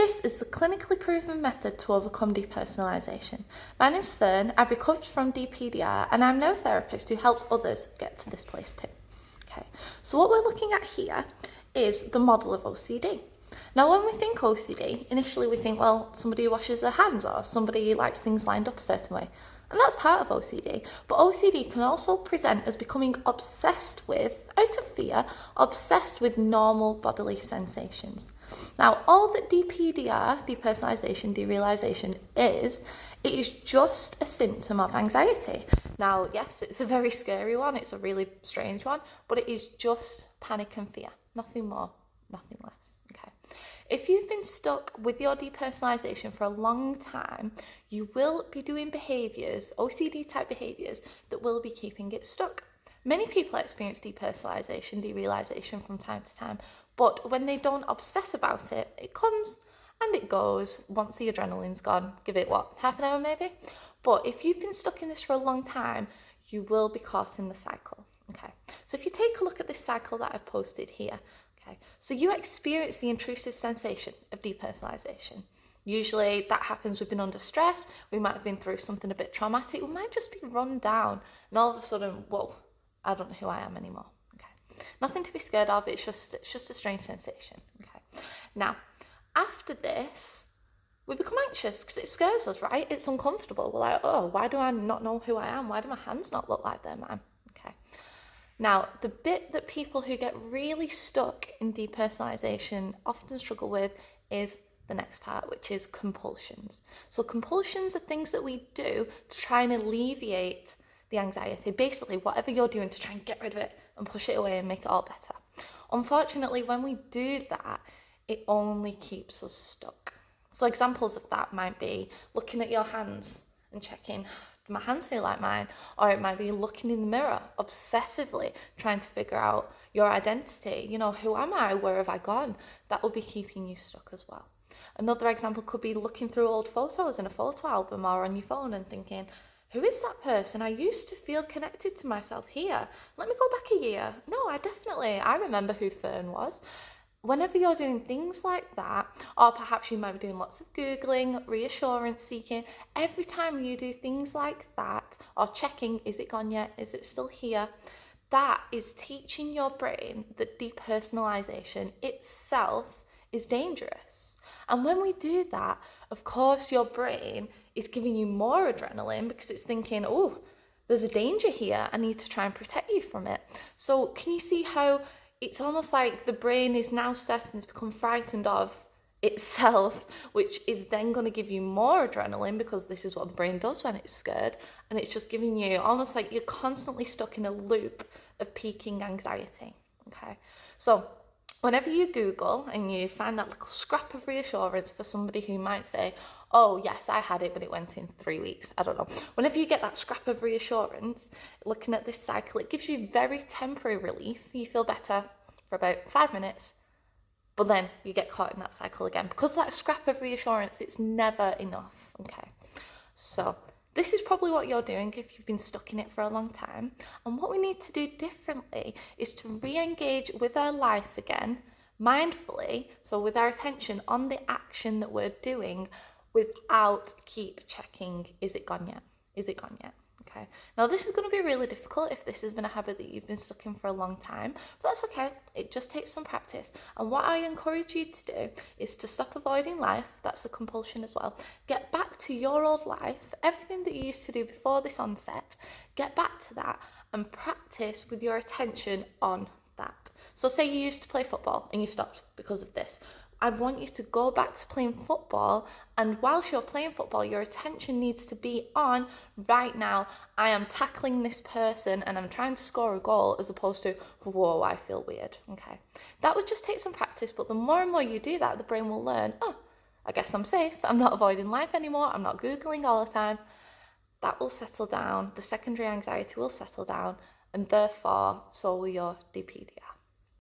This is the clinically proven method to overcome depersonalisation. My name's Fern, I've recovered from DPDR and I'm now a therapist who helps others get to this place too. Okay, so what we're looking at here is the model of OCD. Now when we think OCD, initially we think, well, somebody who washes their hands or somebody who likes things lined up a certain way. And that's part of OCD, but OCD can also present as becoming obsessed with, out of fear, obsessed with normal bodily sensations. Now, all that DPDR, depersonalisation, derealisation is, it is just a symptom of anxiety. Now, yes, it's a very scary one, it's a really strange one, but it is just panic and fear, nothing more, nothing less. Okay. If you've been stuck with your depersonalisation for a long time, you will be doing behaviours, OCD type behaviours, that will be keeping it stuck. Many people experience depersonalisation, derealisation from time to time, but when they don't obsess about it, it comes and it goes. Once the adrenaline's gone, give it what, half an hour maybe? But if you've been stuck in this for a long time, you will be caught in the cycle. Okay, so if you take a look at this cycle that I've posted here, okay, so you experience the intrusive sensation of depersonalisation. Usually that happens, we've been under stress, we might have been through something a bit traumatic, we might just be run down, and all of a sudden, whoa, I don't know who I am anymore. Okay, nothing to be scared of, it's just a strange sensation. Okay, now after this, we become anxious because it scares us, right? It's uncomfortable. We're like, oh, why do I not know who I am? Why do my hands not look like they're mine? Okay. Now, the bit that people who get really stuck in depersonalisation often struggle with is the next part, which is compulsions. So compulsions are things that we do to try and alleviate the anxiety. Basically, whatever you're doing to try and get rid of it and push it away and make it all better. Unfortunately, when we do that, it only keeps us stuck. So examples of that might be looking at your hands and checking, do my hands feel like mine? Or it might be looking in the mirror obsessively, trying to figure out your identity. You know, who am I? Where have I gone? That will be keeping you stuck as well. Another example could be looking through old photos in a photo album or on your phone and thinking, who is that person? I used to feel connected to myself here. Let me go back a year. No, I remember who Fern was. Whenever you're doing things like that, or perhaps you might be doing lots of Googling, reassurance seeking, every time you do things like that, or checking, is it gone yet? Is it still here? That is teaching your brain that depersonalisation itself is dangerous. And when we do that, of course, your brain is giving you more adrenaline because it's thinking, oh, there's a danger here. I need to try and protect you from it. So can you see how it's almost like the brain is now starting to become frightened of itself, which is then going to give you more adrenaline because this is what the brain does when it's scared. And it's just giving you almost like you're constantly stuck in a loop of peaking anxiety. Okay, so whenever you Google and you find that little scrap of reassurance for somebody who might say, oh yes, I had it, but it went in 3 weeks, I don't know. Whenever you get that scrap of reassurance, looking at this cycle, it gives you very temporary relief. You feel better for about 5 minutes, but then you get caught in that cycle again. Because that scrap of reassurance, it's never enough, okay? So this is probably what you're doing if you've been stuck in it for a long time. And what we need to do differently is to re-engage with our life again, mindfully, so with our attention on the action that we're doing, without keep checking, is it gone yet? Is it gone yet? Okay. Now this is going to be really difficult if this has been a habit that you've been stuck in for a long time, but that's okay. It just takes some practice. And what I encourage you to do is to stop avoiding life. That's a compulsion as well. Get back to your old life, everything that you used to do before this onset, get back to that and practice with your attention on that. So say you used to play football and you stopped because of this. I want you to go back to playing football, and whilst you're playing football, your attention needs to be on, right now, I am tackling this person and I'm trying to score a goal, as opposed to, whoa, I feel weird, okay? That would just take some practice, but the more and more you do that, the brain will learn, oh, I guess I'm safe, I'm not avoiding life anymore, I'm not Googling all the time. That will settle down, the secondary anxiety will settle down, and therefore, so will your DPDR.